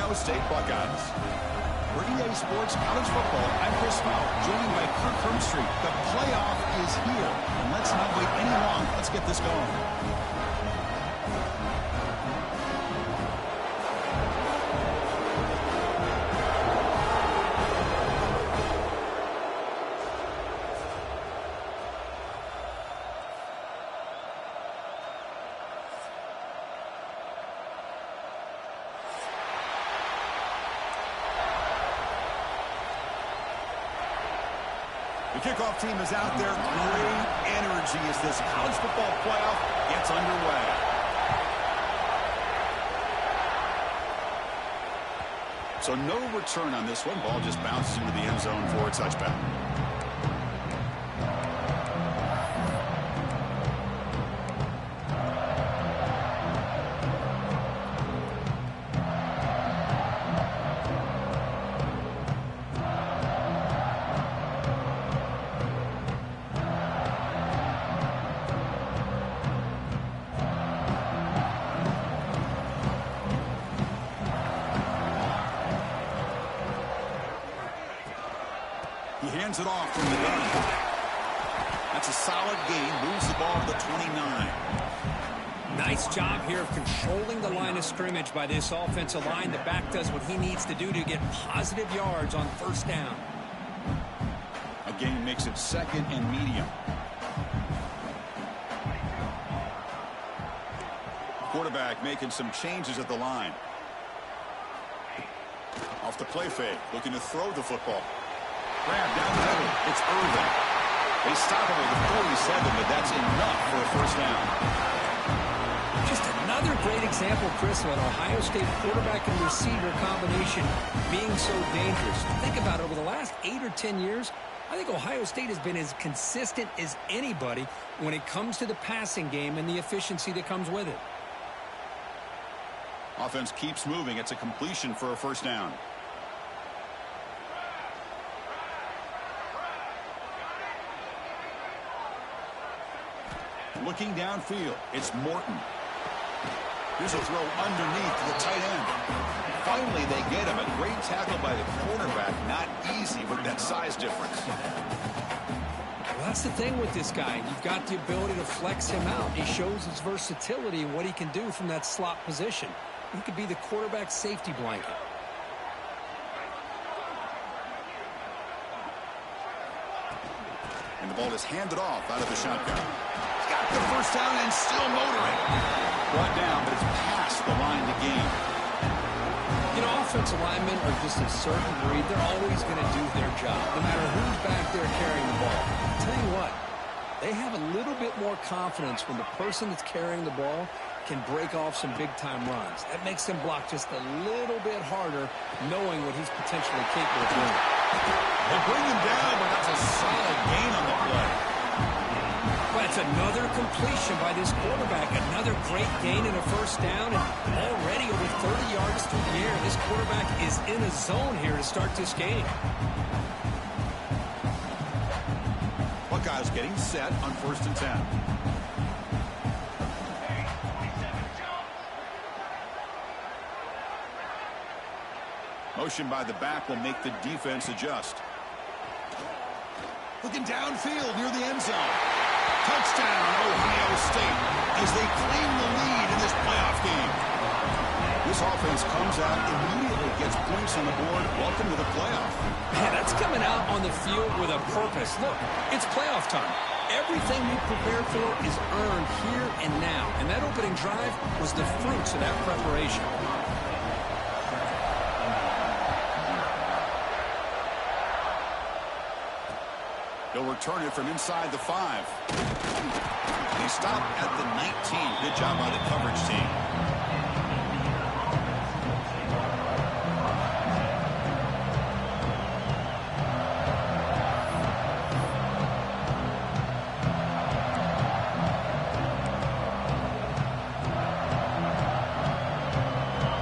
Ohio State Buckeyes. For EA Sports College Football, I'm Chris Fowler, joined by Kirk Hermstreet. The playoff is here, and let's not wait any longer. Let's get this going. The kickoff team is out there. Great energy as this college football playoff gets underway. So no return on this one. Ball just bounces into the end zone for a touchback. He hands it off from the gun. That's a solid gain. Moves the ball to the 29. Nice job here of controlling the line of scrimmage by this offensive line. The back does what he needs to do to get positive yards on first down. A gain makes it second and medium. Quarterback making some changes at the line. Off the play fake, looking to throw the football. Grab down the middle. It's Irvin. They stop him at the 47, but that's enough for a first down. Just another great example, Chris, of an Ohio State quarterback and receiver combination being so dangerous. Think about it. Over the last 8 or 10 years, I think Ohio State has been as consistent as anybody when it comes to the passing game and the efficiency that comes with it. Offense keeps moving. It's a completion for a first down. Looking downfield, it's Morton. Here's a throw underneath to the tight end. Finally, they get him. A great tackle by the quarterback. Not easy with that size difference. Well, that's the thing with this guy. You've got the ability to flex him out. He shows his versatility and what he can do from that slot position. He could be the quarterback safety blanket. And the ball is handed off out of the shotgun. Got the first down and still motoring. Brought down, but it's past the line to gain. You know, offensive linemen are just a certain breed. They're always going to do their job, no matter who's back there carrying the ball. I'll tell you what, they have a little bit more confidence when the person that's carrying the ball can break off some big-time runs. That makes them block just a little bit harder, knowing what he's potentially capable of doing. They bring him down, but that's a solid gain on the play. But it's another completion by this quarterback. Another great gain in a first down. And already over 30 yards through the air. This quarterback is in a zone here to start this game. Buckeyes getting set on 1st and 10. Motion by the back will make the defense adjust. Looking downfield near the end zone. Touchdown, Ohio State, as they claim the lead in this playoff game. This offense comes out, immediately gets points on the board. Welcome to the playoff. Man, that's coming out on the field with a purpose. Look, it's playoff time. Everything you prepared for is earned here and now. And that opening drive was the fruits of that preparation. He'll return it from inside the 5. They stop at the 19. Good job by the coverage team.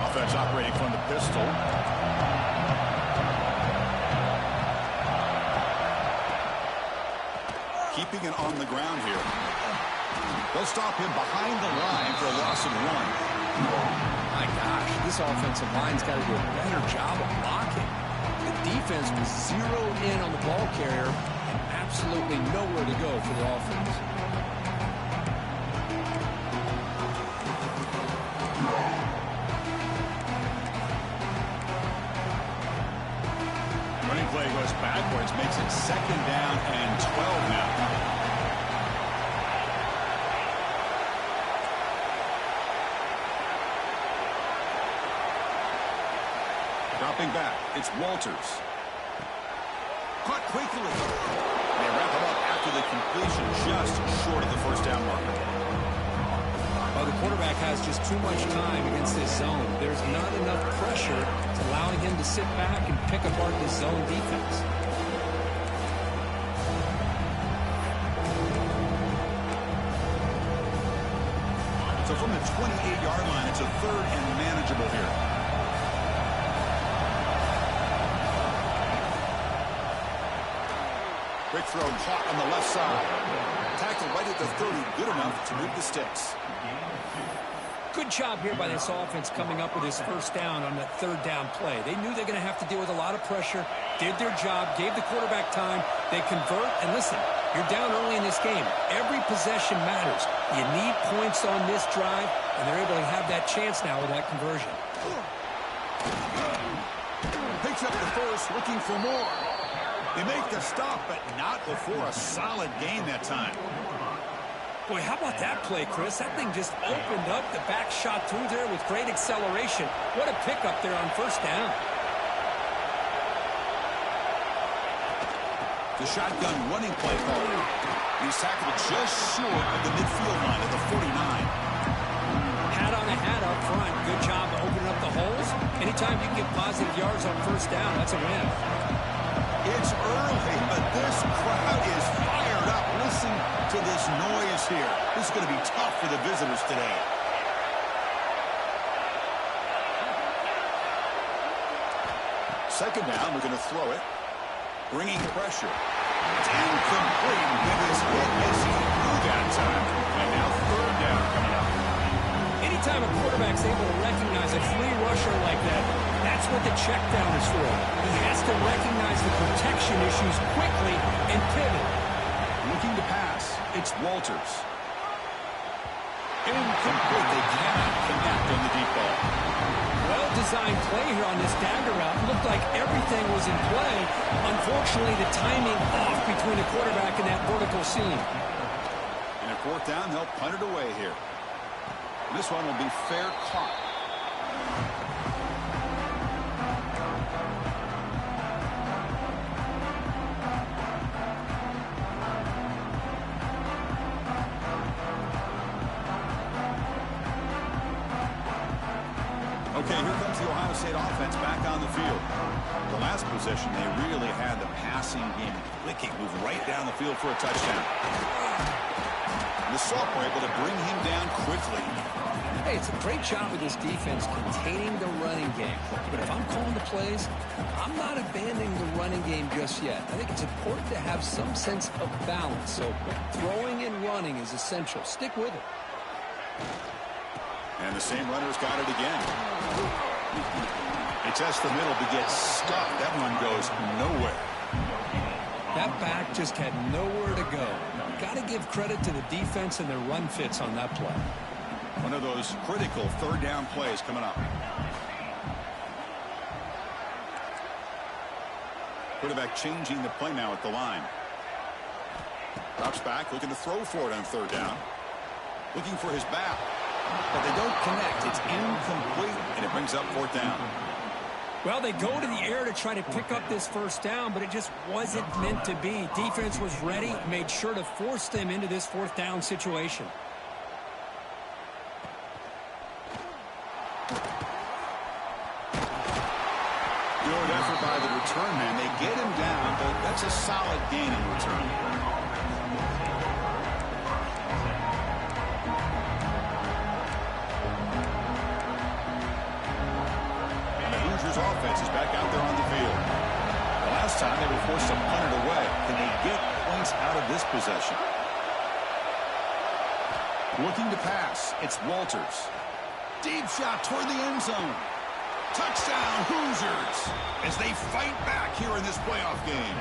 Offense operating from the pistol. Keeping it on the ground here. They'll stop him behind the line for a loss of 1. My gosh, this offensive line's got to do a better job of blocking. The defense was zeroed in on the ball carrier and absolutely nowhere to go for the offense. Running play goes backwards, makes it 2nd down and 12 now. Dropping back, it's Walters. Caught quickly. They wrap him up after the completion, just short of the 1st down marker. Well, the quarterback has just too much time against this zone. There's not enough pressure to allowing him to sit back and pick apart this zone defense. So from the 28-yard line, it's a 3rd and manageable here. Quick throw caught on the left side. Tackled right at the 30, good enough to move the sticks. Good job here by this offense coming up with his 1st down on that 3rd down play. They knew they're going to have to deal with a lot of pressure, did their job, gave the quarterback time. They convert, and listen, you're down early in this game. Every possession matters. You need points on this drive, and they're able to have that chance now with that conversion. Picks up the 1st, looking for more. They make the stop, but not before a solid gain that time. Boy, how about that play, Chris? That thing just opened up. The back shot through there with great acceleration. What a pickup there on 1st down. The shotgun running play call. He's tackled just short of the midfield line at the 49. Hat on a hat up front. Good job of opening up the holes. Anytime you can get positive yards on 1st down, that's a win. It's early, but this crowd is fired up. Listen to this noise here. This is going to be tough for the visitors today. Second down, we're going to throw it. Bringing pressure. It's incomplete. He was hit as he threw that time. And now 3rd down coming up. Anytime a quarterback's able to recognize a free rusher like that, that's what the check down is for. He has to recognize the protection issues quickly and pivot. Looking to pass. It's Walters. Incomplete. They cannot connect on the deep ball. Well-designed play here on this dagger route. Looked like everything was in play. Unfortunately, the timing off between the quarterback and that vertical seam. And a 4th down, they'll punt it away here. This one will be fair caught. Okay, here comes the Ohio State offense back on the field. The last possession, they really had the passing game clicking, move right down the field for a touchdown. The Salt were able to bring him down quickly. Hey, it's a great job of this defense containing the running game. But if I'm calling the plays, I'm not abandoning the running game just yet. I think it's important to have some sense of balance. So throwing and running is essential. Stick with it. And the same runner's got it again. They test the middle to get stuffed. That one goes nowhere. That back just had nowhere to go. Got to give credit to the defense and their run fits on that play. One of those critical 3rd down plays coming up. Quarterback changing the play now at the line. Drops back, looking to throw for it on 3rd down. Looking for his back. But they don't connect. It's incomplete, and it brings up 4th down. Well, they go to the air to try to pick up this 1st down, but it just wasn't meant to be. Defense was ready, made sure to force them into this 4th down situation. Good effort by the return man. They get him down, but that's a solid gain in return. Offense is back out there on the field. The last time they were forced to punt it away. Can they get points out of this possession? Looking to pass. It's Walters. Deep shot toward the end zone. Touchdown, Hoosiers, as they fight back here in this playoff game.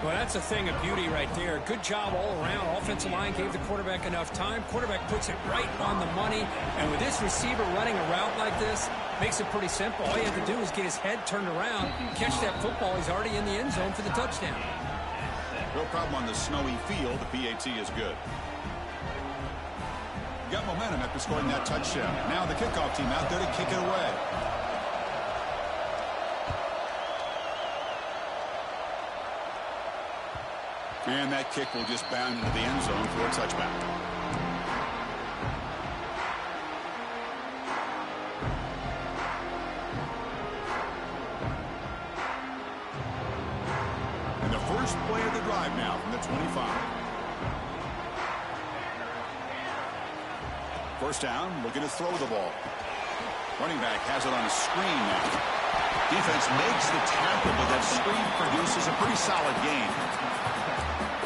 Well, that's a thing of beauty right there. Good job all around. Offensive line gave the quarterback enough time. Quarterback puts it right on the money. And with this receiver running a route like this, makes it pretty simple. All you have to do is get his head turned around, catch that football. He's already in the end zone for the touchdown. No problem on the snowy field. The PAT is good. Got momentum after scoring that touchdown. Now the kickoff team out there to kick it away. And that kick will just bound into the end zone for a touchback. And the first play of the drive now from the 25. First down, looking to throw the ball. Running back has it on a screen now. Defense makes the tackle, but that screen produces a pretty solid gain.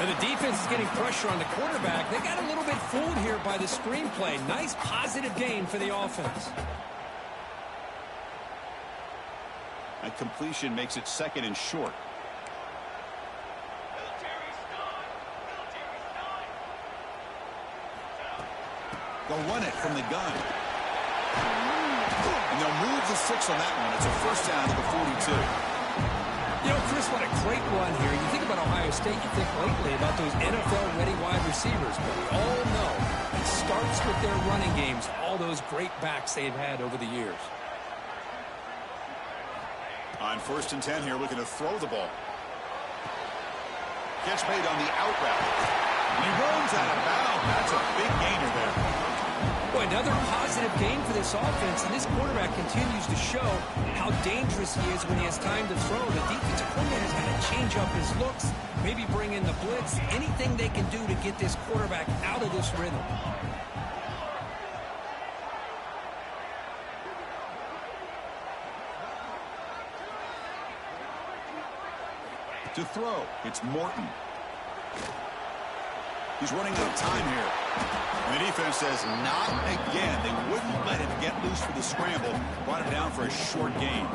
And the defense is getting pressure on the quarterback. They got a little bit fooled here by the screenplay. Nice positive gain for the offense. That completion makes it second and short. They'll run it from the gun. And they'll move the 6 on that one. It's a first down to the 42. You know, Chris, what a great run here. You think about Ohio State, you think lately about those NFL-ready wide receivers. But we all know it starts with their running games, all those great backs they've had over the years. On first and 10 here, looking to throw the ball. Catch made on the out route. And he runs out of bounds. That's a big gainer there. Boy, another positive gain for this offense, and this quarterback continues to show how dangerous he is when he has time to throw. The defensive coordinator's got to change up his looks, maybe bring in the blitz, anything they can do to get this quarterback out of this rhythm. To throw, it's Morton. He's running out of time here. And the defense says, not again. They wouldn't let him get loose for the scramble. Brought him down for a short gain.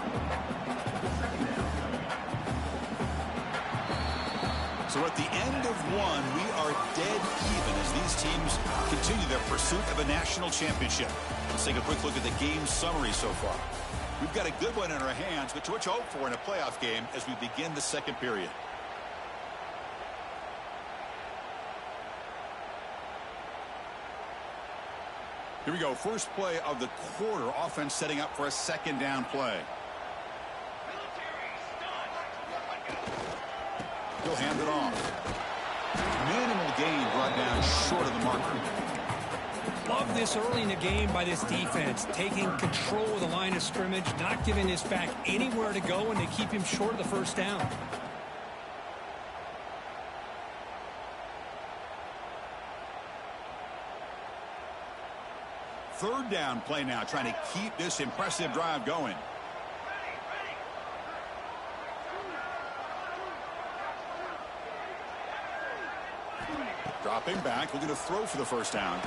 So at the end of one, we are dead even as these teams continue their pursuit of a national championship. Let's take a quick look at the game summary so far. We've got a good one in our hands, but to what you hope for in a playoff game as we begin the second period. Here we go. First play of the quarter. Offense setting up for a second down play. He'll hand it off. Minimal gain brought down short of the marker. Love this early in the game by this defense, taking control of the line of scrimmage, not giving this back anywhere to go, and they keep him short of the first down. Third down play now, trying to keep this impressive drive going. Dropping back, looking to throw for the first down.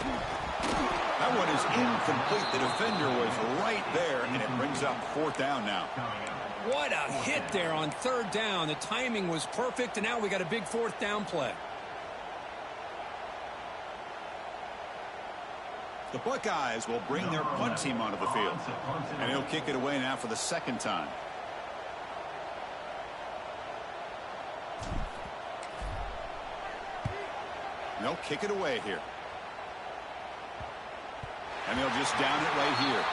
That one is incomplete. The defender was right there, and it brings up fourth down now. What a hit there on third down. The timing was perfect, and now we got a big fourth down play. The Buckeyes will bring their punt team onto the field. And he'll kick it away now for the second time. And they'll kick it away here. And they'll just down it right here.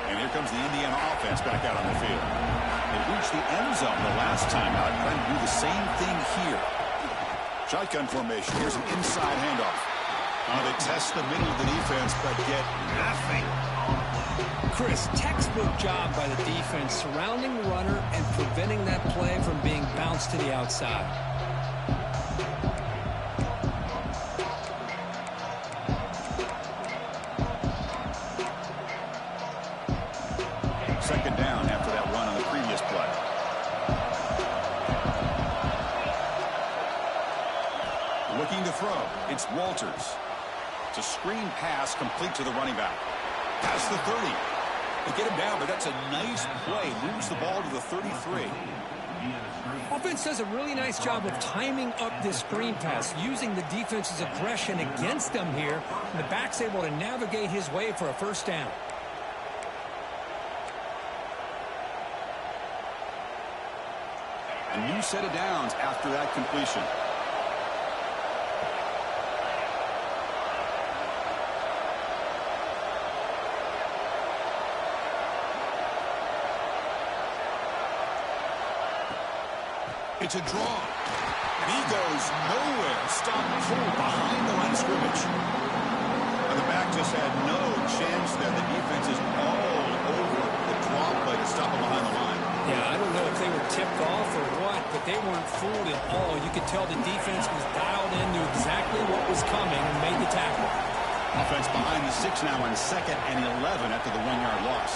And here comes the Indiana offense back out on the field. They reached the end zone the last time out, trying to do the same thing here. Shotgun formation. Here's an inside handoff. They test the middle of the defense, but get nothing. Chris, textbook job by the defense, surrounding the runner and preventing that play from being bounced to the outside. Second down after that run on the previous play. Looking to throw. It's Walters. It's a screen pass complete to the running back. Past the 30. They get him down, but that's a nice play. Moves the ball to the 33. Offense does a really nice job of timing up this screen pass, using the defense's aggression against them here. And the back's able to navigate his way for a first down. A new set of downs after that completion. It's a draw. And he goes nowhere. Stop cold behind the line of scrimmage. And the back just had no chance there. The defense is all over the draw play to stop him behind the line. Yeah, I don't know if they were tipped off or what, but they weren't fooled at all. You could tell the defense was dialed in, knew exactly what was coming, and made the tackle. Offense behind the 6 now on 2nd and 11 after the 1-yard loss.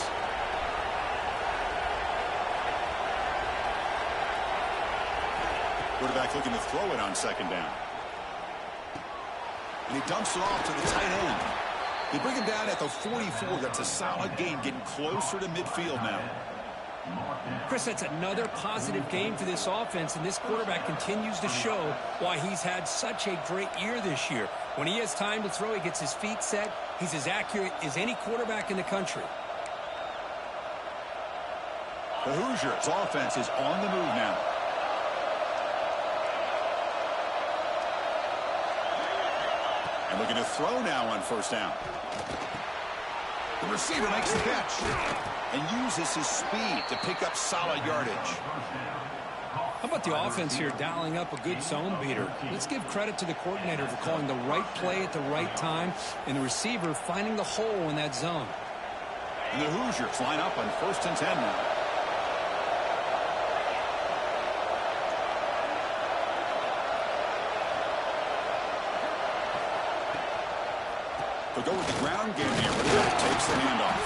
Quarterback looking to throw it on 2nd down. And he dumps it off to the tight end. They bring him down at the 44. That's a solid gain, getting closer to midfield now. Chris, that's another positive game for this offense, and this quarterback continues to show why he's had such a great year this year. When he has time to throw, he gets his feet set. He's as accurate as any quarterback in the country. The Hoosiers' offense is on the move now. And looking to throw now on 1st down. The receiver makes the catch and uses his speed to pick up solid yardage. How about the offense here dialing up a good zone beater? Let's give credit to the coordinator for calling the right play at the right time and the receiver finding the hole in that zone. And the Hoosiers line up on 1st and 10 now. They'll go with the ground game here. Takes the handoff.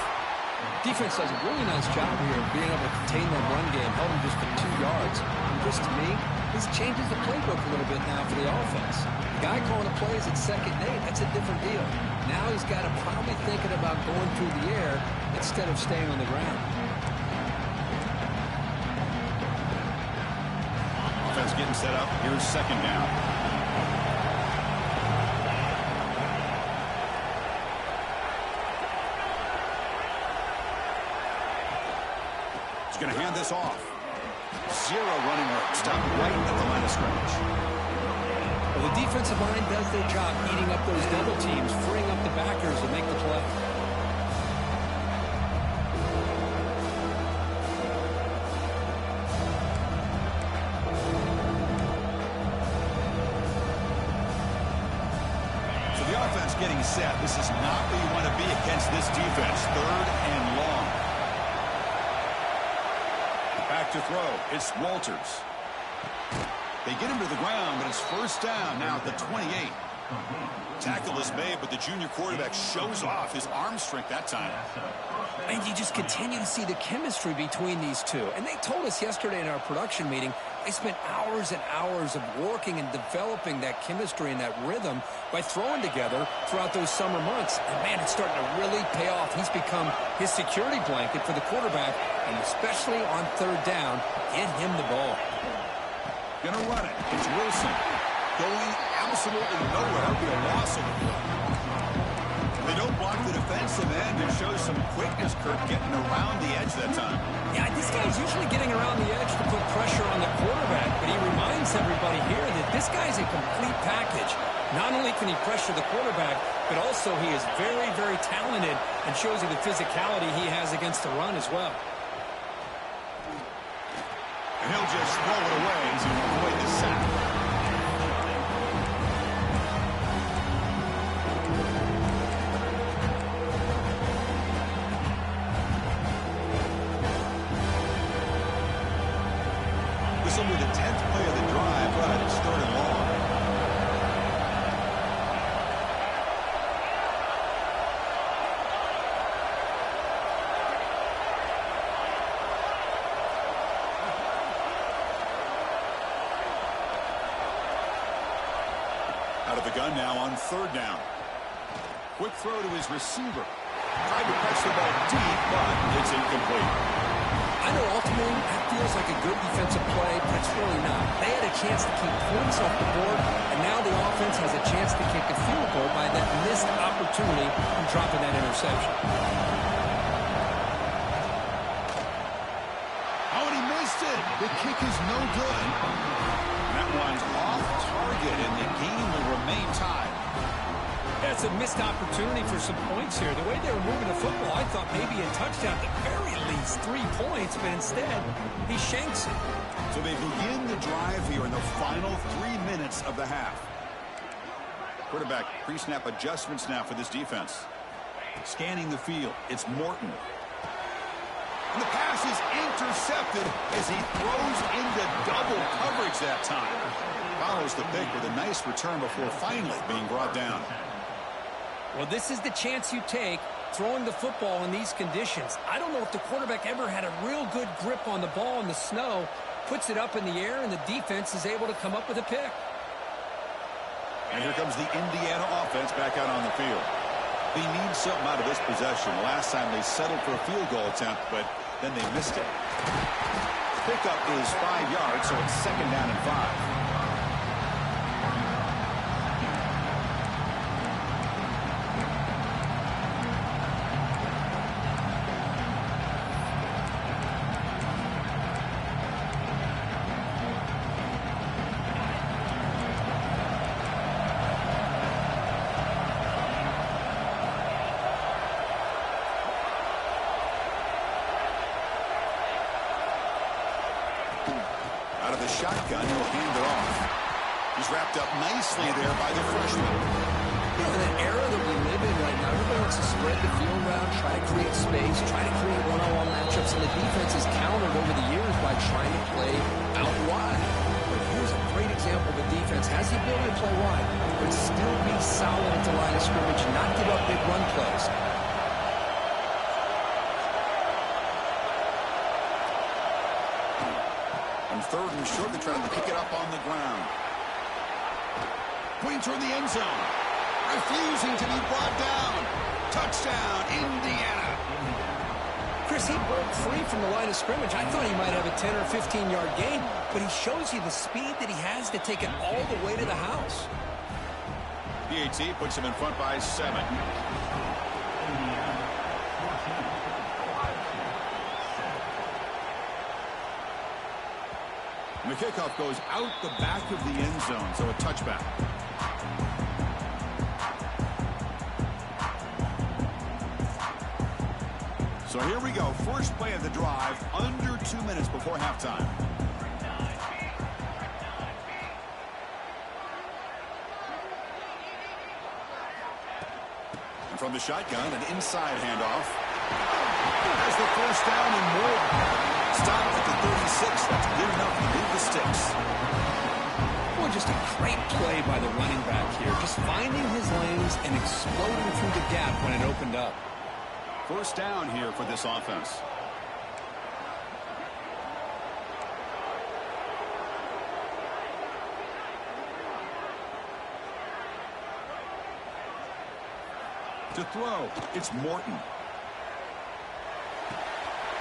Defense does a really nice job here of being able to contain that run game, held him just for 2 yards. And just to me, this changes the playbook a little bit now for the offense. The guy calling the plays at 2nd and 8, that's a different deal. Now he's got to probably thinking about going through the air instead of staying on the ground. Offense getting set up. Here's 2nd down. Going to hand this off. 0 running room. Stop right at the line of scrimmage. Well, the defensive line does their job eating up those double teams, freeing up the backers to make the play. So the offense getting set. This is not where you want to be against this defense. 3rd and long. Back to throw. It's Walters. They get him to the ground, but it's 1st down now at the 28. Tackle is made, but the junior quarterback shows off his arm strength that time. And you just continue to see the chemistry between these two. And they told us yesterday in our production meeting, they spent hours and hours of working and developing that chemistry and that rhythm by throwing together throughout those summer months. And, man, it's starting to really pay off. He's become his security blanket for the quarterback, and especially on 3rd down, get him the ball. Gonna run it. It's Wilson. Going absolutely nowhere. That'll be a loss of it. They don't block the defensive end. It shows some quickness, Kirk, getting around the edge that time. Yeah, this guy's usually getting around the edge to put pressure on the quarterback, but he reminds everybody here that this guy's a complete package. Not only can he pressure the quarterback, but also he is very, very talented and shows you the physicality he has against the run as well. And he'll just throw it away as he will avoid the sack. This will be the 10th play of the drive, but it's 3rd and long. Out of the gun now on third down. Quick throw to his receiver. Tried to catch the ball deep, but it's incomplete. I know ultimately that feels like a good defensive play, but it's really not. They had a chance to keep points off the board, and now the offense has a chance to kick a field goal by that missed opportunity from dropping that interception. Oh, and he missed it. The kick is no good. That one's off target, and the game will remain tied. That's a missed opportunity for some points here. The way they were moving the football, I thought maybe a touchdown, at the very least 3 points, but instead, he shanks it. So they begin the drive here in the final 3 minutes of the half. Quarterback pre-snap adjustments now for this defense. Scanning the field, it's Morton. And the pass is intercepted as he throws into double coverage that time. Follows the pick with a nice return before finally being brought down. Well, this is the chance you take throwing the football in these conditions. I don't know if the quarterback ever had a real good grip on the ball in the snow, puts it up in the air, and the defense is able to come up with a pick. And here comes the Indiana offense back out on the field. They need something out of this possession. Last time they settled for a field goal attempt, but then they missed it. Pickup is 5 yards, so it's 2nd down and 5. Out of the shotgun, he'll hand it off. He's wrapped up nicely there by the freshman. In an era that we live in right now, everybody wants to spread the field around, try to create space, try to create one-on-one matchups, and the defense has countered over the years by trying to play out wide. But here's a great example of a defense has the ability to play wide, but still be solid at the line of scrimmage and not give up big run plays. On 3rd and short, they're trying to pick it up on the ground. Pointing toward the end zone. Refusing to be brought down. Touchdown, Indiana. Chris, he broke free from the line of scrimmage. I thought he might have a 10 or 15-yard gain, but he shows you the speed that he has to take it all the way to the house. PAT puts him in front by 7. And the kickoff goes out the back of the end zone, so a touchback. So here we go. First play of the drive, under 2 minutes before halftime. And from the shotgun, an inside handoff. Has the first down and more. Stopped at the 36. That's good enough to move the sticks. Well, just a great play by the running back here. Just finding his lanes and exploding through the gap when it opened up. First down here for this offense. To throw, it's Morton.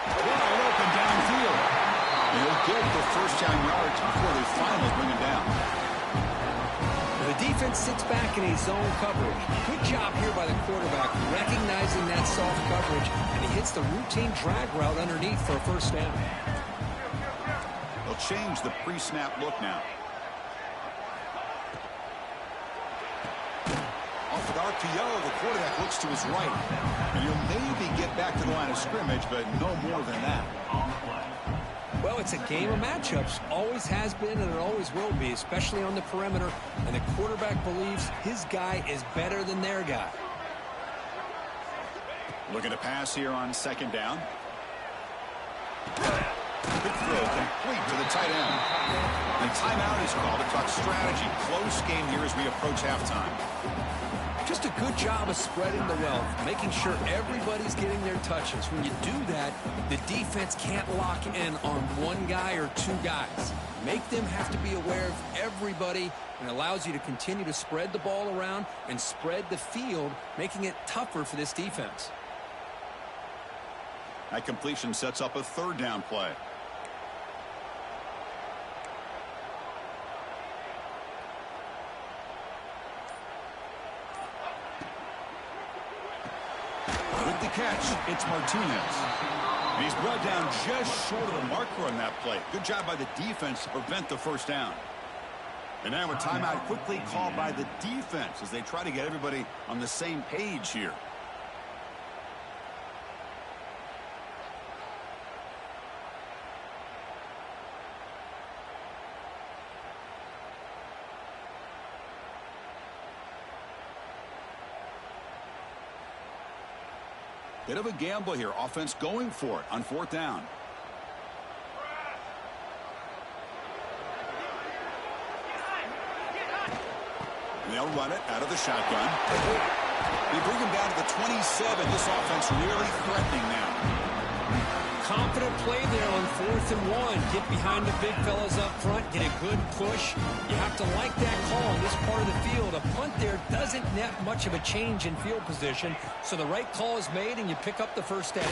Wide open downfield. He'll get the first down yards before they finally bring him down. The defense sits back in a zone coverage. Good job here by the quarterback, recognizing that soft coverage, and he hits the routine drag route underneath for a first down. They'll change the pre-snap look now. Off with RPO, the quarterback looks to his right. And he'll maybe get back to the line of scrimmage, but no more than that. Well, it's a game of matchups. Always has been and it always will be, especially on the perimeter. And the quarterback believes his guy is better than their guy. Looking to pass here on 2nd down. Quick throw complete to the tight end. And timeout is called to talk strategy. Close game here as we approach halftime. Just a good job of spreading the wealth, making sure everybody's getting their touches. When you do that, the defense can't lock in on one guy or two guys. Make them have to be aware of everybody, and allows you to continue to spread the ball around and spread the field, making it tougher for this defense. That completion sets up a third down play. With the catch, it's Martinez. And he's brought down just short of the marker on that play. Good job by the defense to prevent the first down. And now a timeout quickly called by the defense as they try to get everybody on the same page here. Bit of a gamble here. Offense going for it on fourth down. And they'll run it out of the shotgun. They bring him down to the 27. This offense really threatening now. Confident play there on 4th and 1. Get behind the big fellas up front. Get a good push. You have to like that call in this part of the field. A punt there doesn't net much of a change in field position. So the right call is made, and you pick up the first down.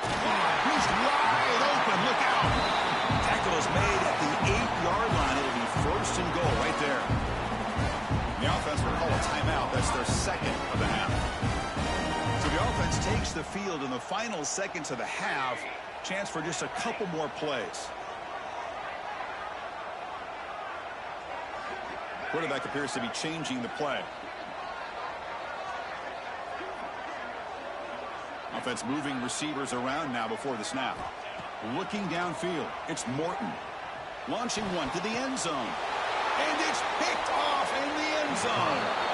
He's wide open. Look out. Tackle is made at the 8-yard line. It'll be first and goal right there. The offense will call a timeout. That's their second of the half. So the offense takes the field in the final seconds of the half. Chance for just a couple more plays. Quarterback appears to be changing the play. Offense moving receivers around now before the snap. Looking downfield, it's Morton. Launching one to the end zone. And it's picked off in the end zone.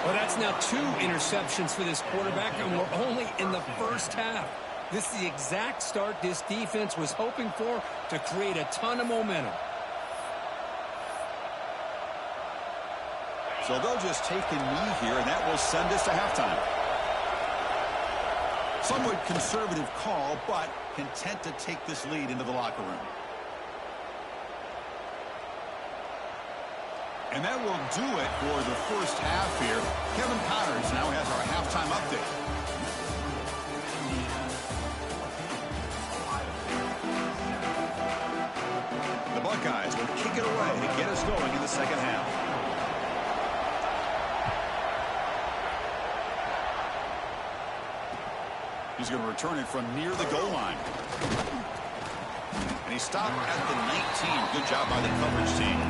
Well, that's now 2 interceptions for this quarterback, and we're only in the first half. This is the exact start this defense was hoping for to create a ton of momentum. So they'll just take a knee here, and that will send us to halftime. Somewhat conservative call, but content to take this lead into the locker room. And that will do it for the first half here. Kevin Connors now has our halftime update. The Buckeyes will kick it away to get us going in the second half. He's going to return it from near the goal line. And he stopped at the 19. Good job by the coverage team.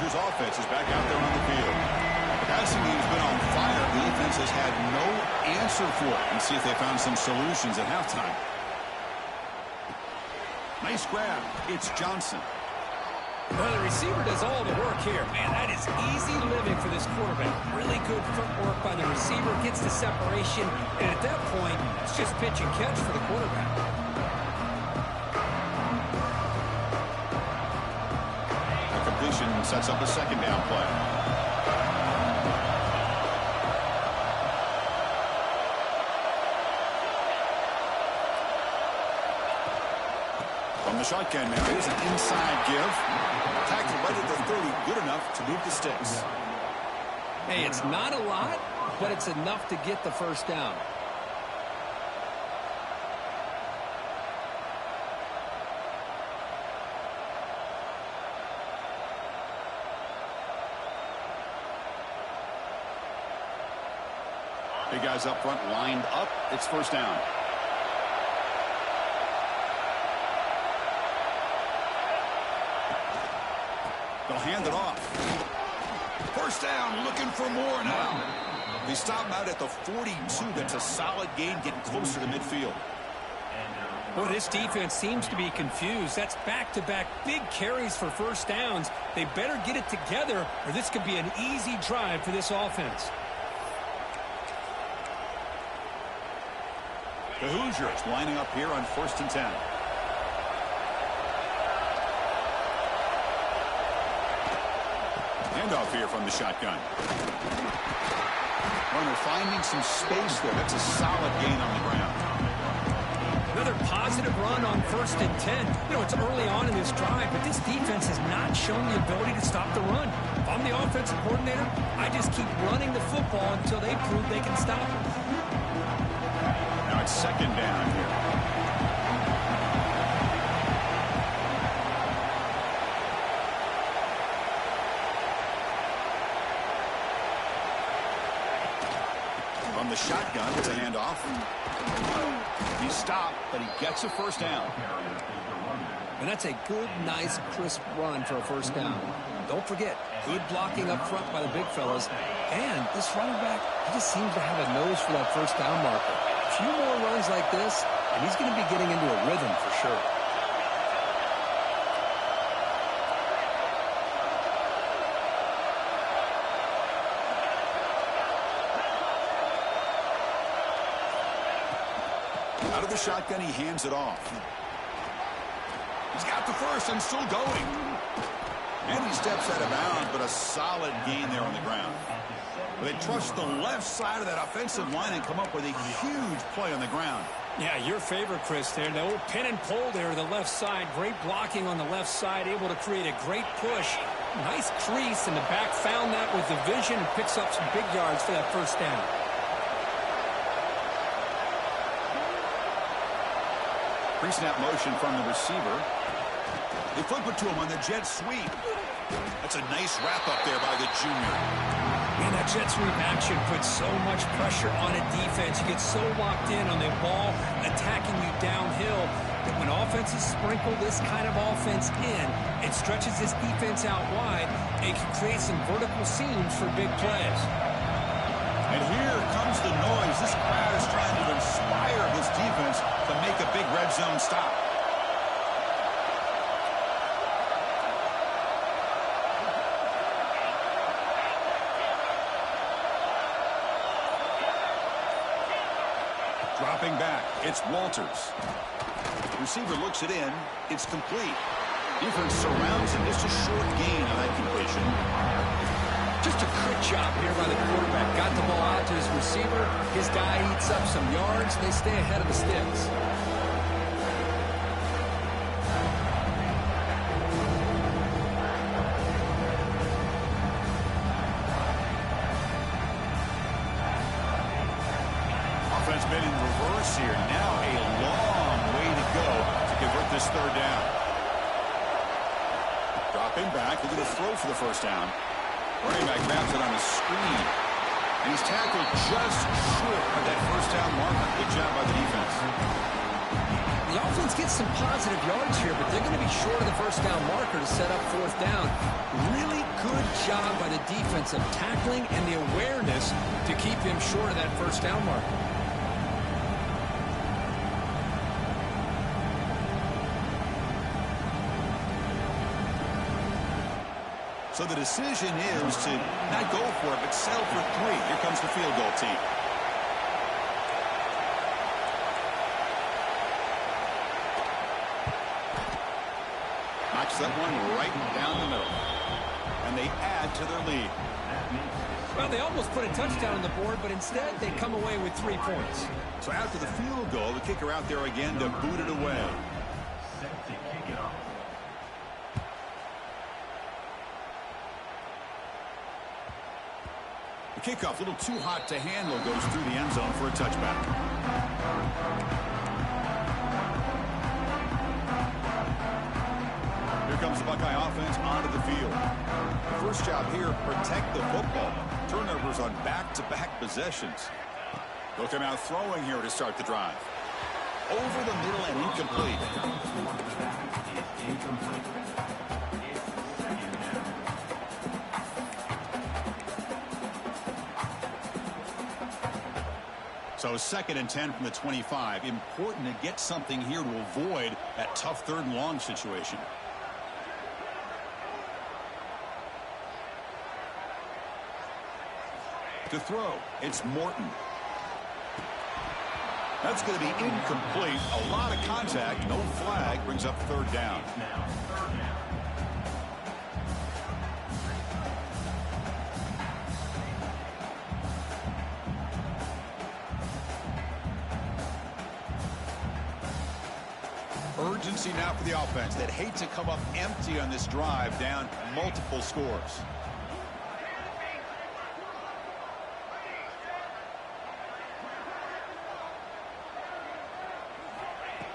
Offense is back out there on the field. The passing game's been on fire. The defense has had no answer for it. And see if they found some solutions at halftime. Nice grab. It's Johnson. Well, the receiver does all the work here. Man, that is easy living for this quarterback. Really good footwork by the receiver. Gets the separation. And at that point, it's just pitch and catch for the quarterback. Sets up a second down play. From the shotgun now, here's an inside give. Tackle right at the 30, good enough to move the sticks. Hey, it's not a lot, but it's enough to get the first down. Big guys up front lined up. It's first down. They'll hand it off. First down, looking for more now. They stop him out at the 42. That's a solid gain, getting closer to midfield. Boy, this defense seems to be confused. That's back-to-back big carries for first downs. They better get it together, or this could be an easy drive for this offense. The Hoosiers lining up here on 1st and 10. Handoff here from the shotgun. Runner finding some space there. That's a solid gain on the ground. Another positive run on 1st and 10. You know, it's early on in this drive, but this defense has not shown the ability to stop the run. If I'm the offensive coordinator, I just keep running the football until they prove they can stop it. Now it's 2nd down here. From the shotgun, it's a handoff. He stopped, but he gets a 1st down. And that's a good, nice, crisp run for a 1st down. Don't forget, good blocking up front by the big fellas. And this running back, he just seems to have a nose for that 1st down marker. A few more runs like this, and he's going to be getting into a rhythm for sure. Out of the shotgun, he hands it off. He's got the 1st and still going. And he steps out of bounds, but a solid gain there on the ground. They trust the left side of that offensive line and come up with a huge play on the ground. Yeah, your favorite, Chris, there. The old pin and pull there to the left side. Great blocking on the left side, able to create a great push. Nice crease, and the back found that with the vision and picks up some big yards for that 1st down. Pre-snap motion from the receiver. They flip it to him on the jet sweep. That's a nice wrap-up there by the junior. Man, that jet sweep action puts so much pressure on a defense. You get so locked in on the ball attacking you downhill that when offenses sprinkle this kind of offense in, it stretches this defense out wide and can create some vertical seams for big plays. And here comes the noise. This crowd is trying to inspire this defense to make a big red zone stop. Dropping back, it's Walters. Receiver looks it in. It's complete. Defense surrounds him. Just a short gain on that completion. Just a quick job here by the quarterback. Got the ball out to his receiver. His guy eats up some yards. They stay ahead of the sticks. Offense been in reverse here. Now a long way to go to convert this 3rd down. Dropping back. They're going to throw for the 1st down. Running back grabs it on the screen. And he's tackled just short of that 1st down marker. Good job by the defense. The offense gets some positive yards here, but they're going to be short of the 1st down marker to set up 4th down. Really good job by the defense of tackling and the awareness to keep him short of that 1st down marker. So the decision is to not go for it, but settle for 3. Here comes the field goal team. Knocks that one right down the middle. And they add to their lead. Well, they almost put a touchdown on the board, but instead they come away with 3 points. So after the field goal, the kicker out there again to boot it away. The kickoff, a little too hot to handle, goes through the end zone for a touchback. Here comes the Buckeye offense onto the field. The first job here, protect the football. Turnovers on back-to-back possessions. They'll come out throwing here to start the drive. Over the middle and incomplete. So 2nd and 10 from the 25. Important to get something here to avoid that tough 3rd and long situation. To throw, it's Morton. That's going to be incomplete. A lot of contact. No flag. Brings up third down. Urgency now for the offense that hate to come up empty on this drive, down multiple scores.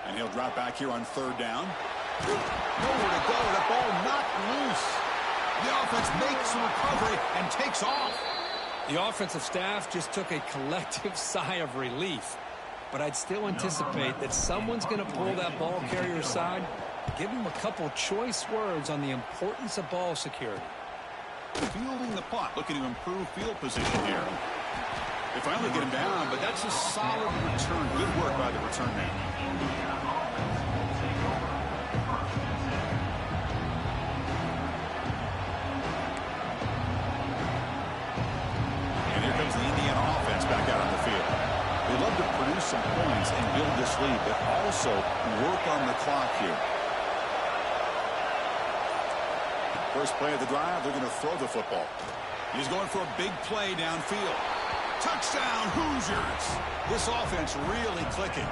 And he'll drop back here on third down. Nowhere to go. The ball knocked loose. The offense makes a recovery and takes off. The offensive staff just took a collective sigh of relief. But I'd still anticipate that someone's going to pull that ball carrier aside, give him a couple choice words on the importance of ball security. Fielding the punt, looking to improve field position here. They finally get him down, but that's a solid return. Good work by the return man. And here comes the Indiana offense back out on the field. They love to produce some points and build this lead, but also work on the clock here. First play of the drive, they're going to throw the football. He's going for a big play downfield. Touchdown, Hoosiers! This offense really clicking.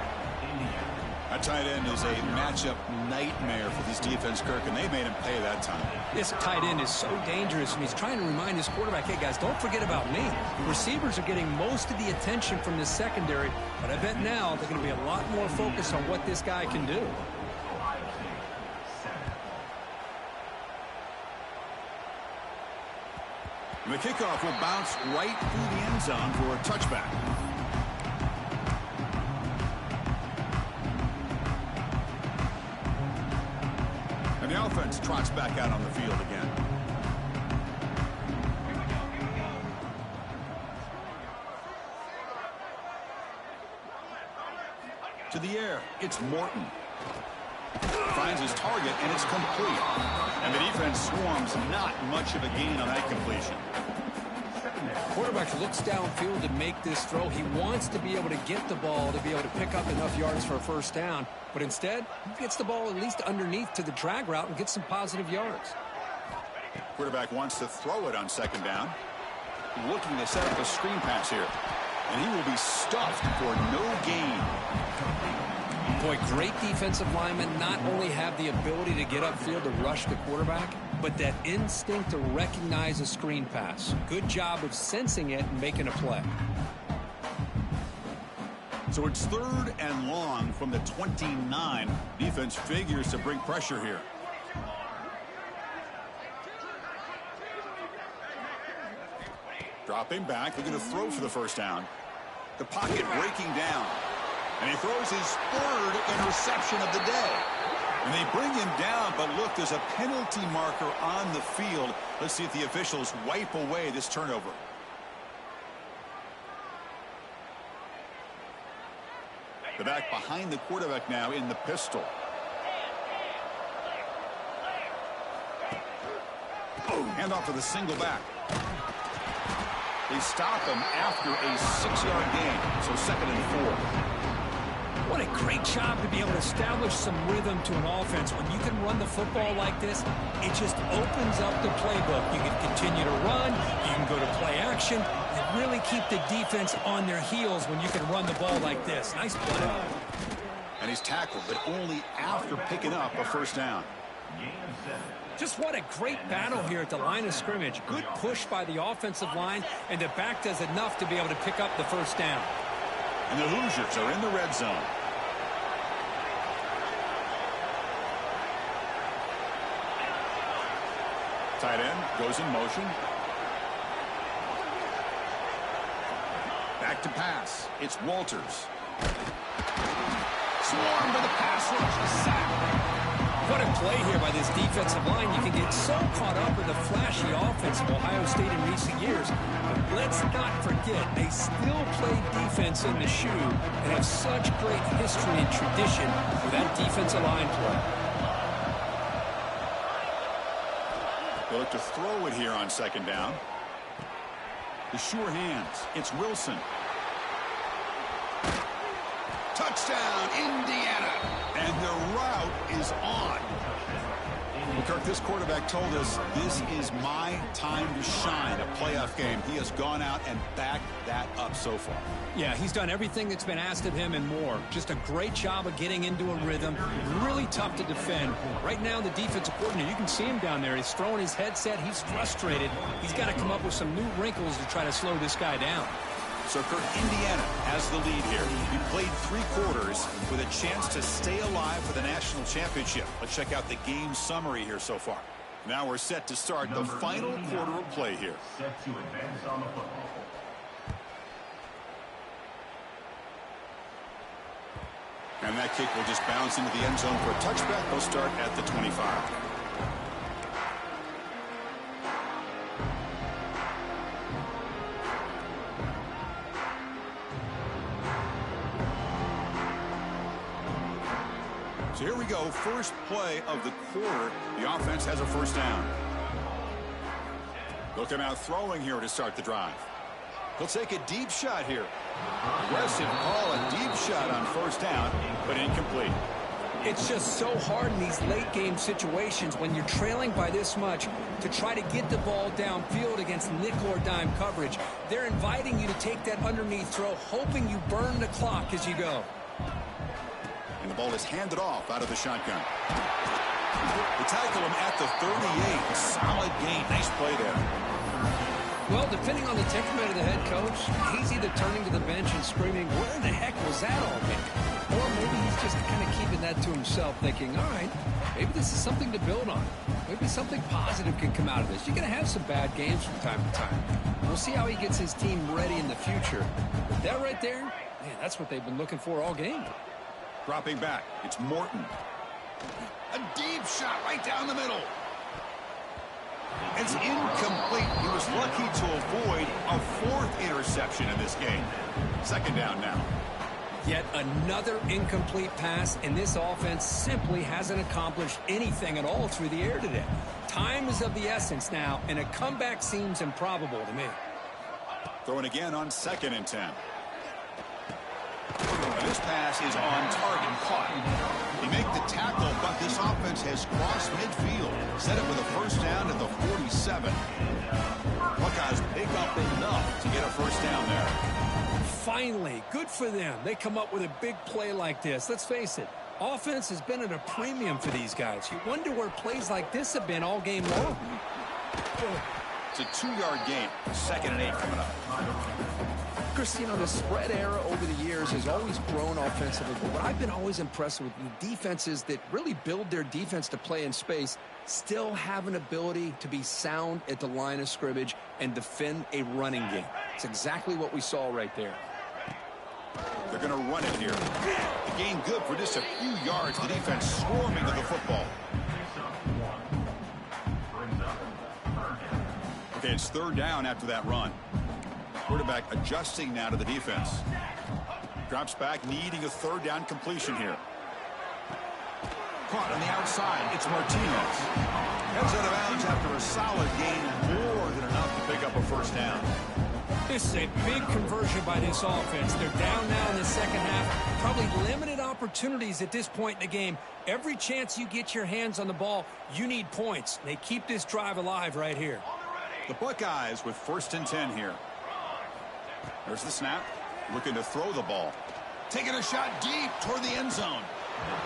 That tight end is a matchup nightmare for this defense, Kirk, and they made him pay that time. This tight end is so dangerous, and he's trying to remind his quarterback, hey, guys, don't forget about me. The receivers are getting most of the attention from this secondary, but I bet now they're going to be a lot more focused on what this guy can do. The kickoff will bounce right through the end zone for a touchback. And the offense trots back out on the field again. To the air, it's Morton. Finds his target, and it's complete. And the defense swarms, not much of a gain on that completion. Quarterback looks downfield to make this throw. He wants to be able to get the ball to be able to pick up enough yards for a first down. But instead, he gets the ball at least underneath to the drag route and gets some positive yards. Quarterback wants to throw it on second down. Looking to set up a screen pass here. And he will be stuffed for no gain. Boy, great defensive linemen not only have the ability to get upfield to rush the quarterback, but that instinct to recognize a screen pass. Good job of sensing it and making a play. So it's third and long from the 29. Defense figures to bring pressure here. Dropping back, looking to throw for the first down. The pocket breaking down. And he throws his third interception of the day. And they bring him down, but look, there's a penalty marker on the field. Let's see if the officials wipe away this turnover. The back behind the quarterback now in the pistol. Hand off to the single back. They stop him after a 6-yard gain, so second and 4. What a great job to be able to establish some rhythm to an offense. When you can run the football like this, it just opens up the playbook. You can continue to run. You can go to play action. And really keep the defense on their heels when you can run the ball like this. Nice play. And he's tackled, but only after picking up a first down. Just what a great battle here at the line of scrimmage. Good push by the offensive line, and the back does enough to be able to pick up the first down. And the Hoosiers are in the red zone. Tight end goes in motion. Back to pass. It's Walters. Swarmed by the pass rush. A sack. What a play here by this defensive line. You can get so caught up with the flashy offense of Ohio State in recent years. But let's not forget, they still play defense in the shoe and have such great history and tradition with that defensive line play. They look to throw it here on second down. The sure hands. It's Wilson. Touchdown, Indiana. And the route is on. Well, Kirk, this quarterback told us this is my time to shine, a playoff game. He has gone out and backed that up so far. Yeah, he's done everything that's been asked of him and more. Just a great job of getting into a rhythm. Really tough to defend. Right now, the defensive coordinator, you can see him down there. He's throwing his headset. He's frustrated. He's got to come up with some new wrinkles to try to slow this guy down. So, Kirk, Indiana has the lead here. We played 3 quarters with a chance to stay alive for the national championship. Let's check out the game summary here so far. Now we're set to start the final quarter of play here. Set to advance on the football. And that kick will just bounce into the end zone for a touchback. They'll start at the 25. So here we go, first play of the quarter. The offense has a first down. They'll come out throwing here to start the drive. He'll take a deep shot here. Aggressive call, a deep shot on first down, but incomplete. It's just so hard in these late game situations when you're trailing by this much to try to get the ball downfield against nickel or dime coverage. They're inviting you to take that underneath throw, hoping you burn the clock as you go. And the ball is handed off out of the shotgun. They tackle him at the 38. Solid gain. Nice play there. Well, depending on the temperament of the head coach, he's either turning to the bench and screaming, where the heck was that all been? Or maybe he's just kind of keeping that to himself, thinking, all right, maybe this is something to build on. Maybe something positive can come out of this. You're going to have some bad games from time to time. We'll see how he gets his team ready in the future. But that right there, man, that's what they've been looking for all game. Dropping back, it's Morton. A deep shot right down the middle. It's incomplete. He was lucky to avoid a 4th interception in this game. Second down now. Yet another incomplete pass, and this offense simply hasn't accomplished anything at all through the air today. Time is of the essence now, and a comeback seems improbable to me. Throwing again on 2nd and 10. And this pass is on target, caught. They make the tackle, but this offense has crossed midfield. Set up with a first down at the 47. Buckeyes pick up enough to get a first down there. Finally, good for them. They come up with a big play like this. Let's face it, offense has been at a premium for these guys. You wonder where plays like this have been all game long. It's a 2-yard gain. 2nd and 8 coming up. Chris, you know, the spread era over the years has always grown offensively, but what I've been always impressed with the defenses that really build their defense to play in space still have an ability to be sound at the line of scrimmage and defend a running game. It's exactly what we saw right there. They're going to run it here. The gain good for just a few yards. The defense swarming to the football. Okay, it's 3rd down after that run. Quarterback adjusting now to the defense. Drops back, needing a 3rd down completion here. Caught on the outside. It's Martinez. Heads out of bounds after a solid gain, more than enough to pick up a first down. This is a big conversion by this offense. They're down now in the second half. Probably limited opportunities at this point in the game. Every chance you get your hands on the ball, you need points. They keep this drive alive right here. The Buckeyes with 1st and 10 here. There's the snap. Looking to throw the ball. Taking a shot deep toward the end zone.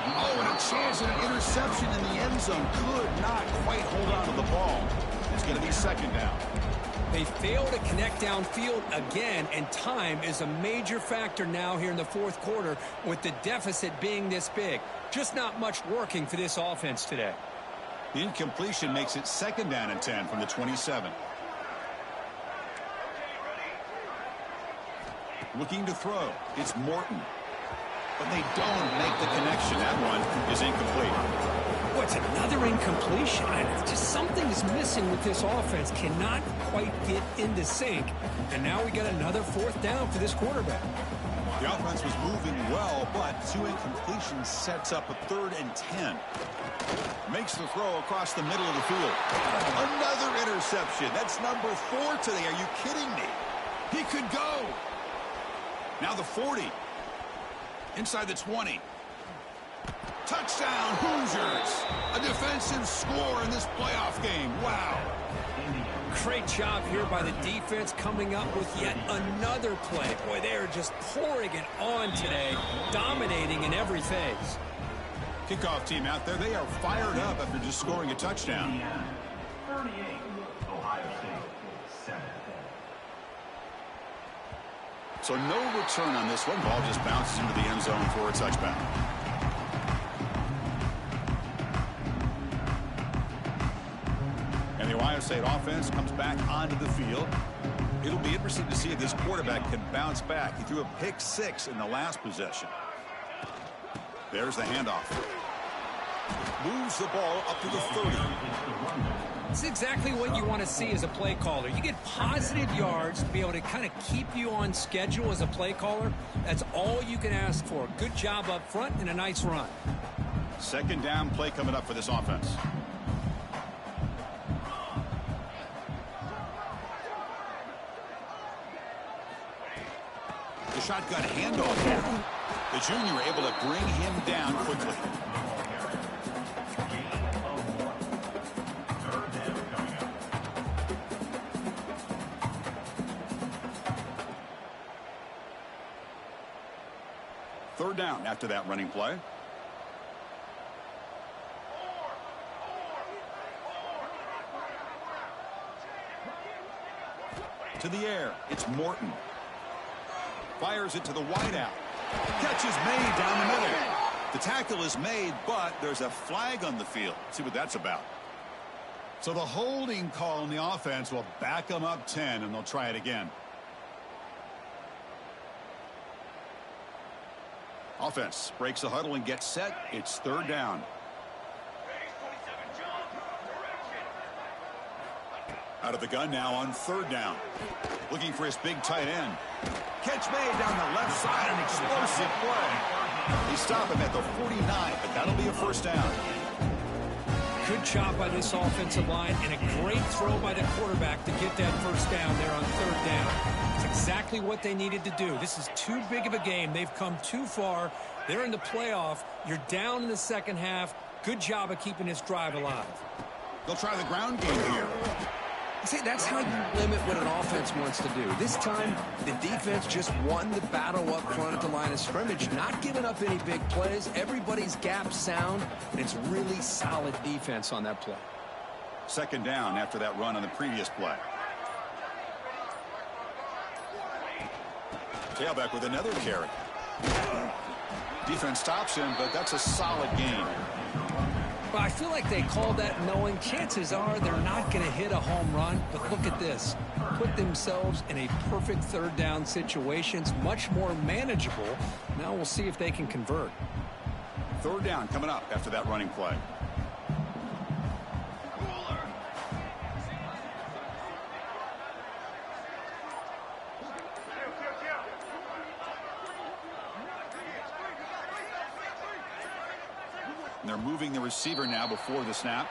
Oh, and a chance at an interception in the end zone. Could not quite hold on to the ball. It's going to be 2nd down. They fail to connect downfield again, and time is a major factor now here in the 4th quarter with the deficit being this big. Just not much working for this offense today. The incompletion makes it 2nd down and 10 from the 27. Looking to throw. It's Morton. But they don't make the connection. That one is incomplete. What's another incompletion? Just something is missing with this offense. Cannot quite get into sync. And now we got another 4th down for this quarterback. The offense was moving well, but 2 incompletions sets up a 3rd and 10. Makes the throw across the middle of the field. Another interception. That's number 4 today. Are you kidding me? He could go. Now the 40. Inside the 20. Touchdown, Hoosiers. A defensive score in this playoff game. Wow. Great job here by the defense coming up with yet another play. Boy, they are just pouring it on today, dominating in every phase. Kickoff team out there, they are fired up after just scoring a touchdown. 38, Ohio State, 7. So no return on this one. Ball just bounces into the end zone for a touchback. And the Ohio State offense comes back onto the field. It'll be interesting to see if this quarterback can bounce back. He threw a pick 6 in the last possession. There's the handoff. Moves the ball up to the 30. It's exactly what you want to see as a play caller. You get positive yards to be able to kind of keep you on schedule as a play caller. That's all you can ask for. Good job up front and a nice run. Second down play coming up for this offense. The shotgun handoff here. The junior able to bring him down quickly. Third down after that running play. To the air. It's Morton. Fires it to the wideout. Catch is made down the middle. The tackle is made, but there's a flag on the field. See what that's about. So the holding call on the offense will back them up 10, and they'll try it again. Offense breaks the huddle and gets set. It's third down. Out of the gun now on third down. Looking for his big tight end. Catch made down the left side, an explosive play. They stop him at the 49, but that'll be a first down. Good job by this offensive line and a great throw by the quarterback to get that first down there on third down. It's exactly what they needed to do. This is too big of a game. They've come too far. They're in the playoff. You're down in the second half. Good job of keeping this drive alive. They'll try the ground game here. See, that's how you limit what an offense wants to do. This time, the defense just won the battle up front at the line of scrimmage, not giving up any big plays. Everybody's gap sound, and it's really solid defense on that play. Second down after that run on the previous play. Tailback with another carry. Defense stops him, but that's a solid gain. Well, I feel like they called that knowing chances are they're not going to hit a home run. But look at this. Put themselves in a perfect third down situation. It's much more manageable. Now we'll see if they can convert. Third down coming up after that running play. And they're moving the receiver now before the snap.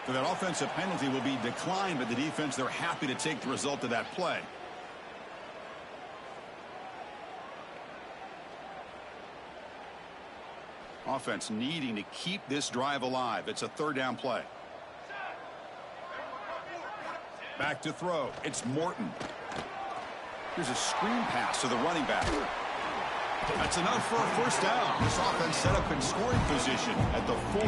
So that offensive penalty will be declined by the defense. They're happy to take the result of that play. Offense needing to keep this drive alive. It's a third down play. Back to throw. It's Morton. Here's a screen pass to the running back. That's enough for a first down. This offense set up in scoring position at the 40.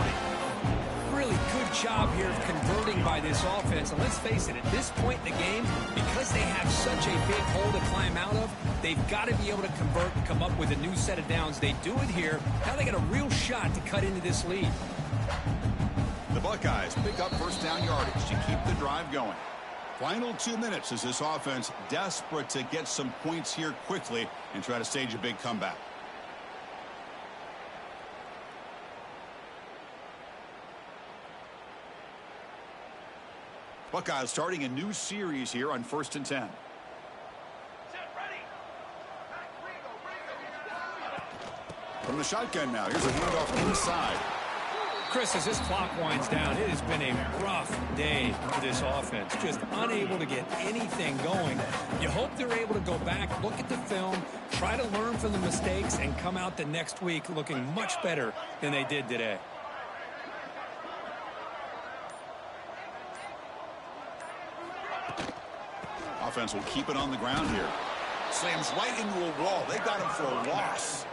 Really good job here of converting by this offense. And let's face it, at this point in the game, because they have such a big hole to climb out of, they've got to be able to convert and come up with a new set of downs. They do it here. Now they got a real shot to cut into this lead. The Buckeyes pick up first down yardage to keep the drive going. Final 2 minutes as this offense desperate to get some points here quickly and try to stage a big comeback. Buckeyes starting a new series here on 1st and 10. From the shotgun now. Here's a handoff inside. Chris, as this clock winds down, it has been a rough day for this offense. Just unable to get anything going. You hope they're able to go back, look at the film, try to learn from the mistakes, and come out the next week looking much better than they did today. Offense will keep it on the ground here. Slams right into a wall. They got him for a loss.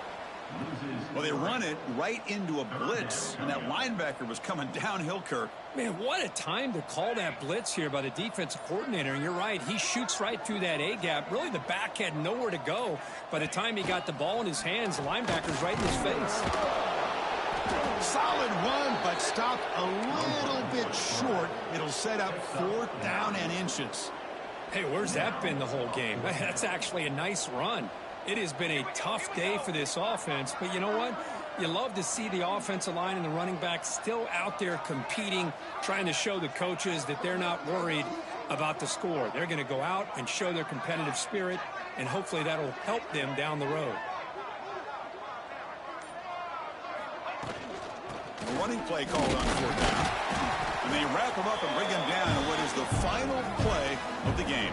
Well, they run it right into a blitz, and that linebacker was coming downhill, Kirk. Man, what a time to call that blitz here by the defensive coordinator. And you're right, he shoots right through that A-gap. Really, the back had nowhere to go. By the time he got the ball in his hands, the linebacker's right in his face. Solid run, but stopped a little bit short. It'll set up 4th down and inches. Hey, where's that been the whole game? That's actually a nice run. It has been a tough day for this offense, but you know what? You love to see the offensive line and the running back still out there competing, trying to show the coaches that they're not worried about the score. They're going to go out and show their competitive spirit, and hopefully that'll help them down the road. A running play called on 4th down. And they wrap him up and bring him down in what is the final play of the game.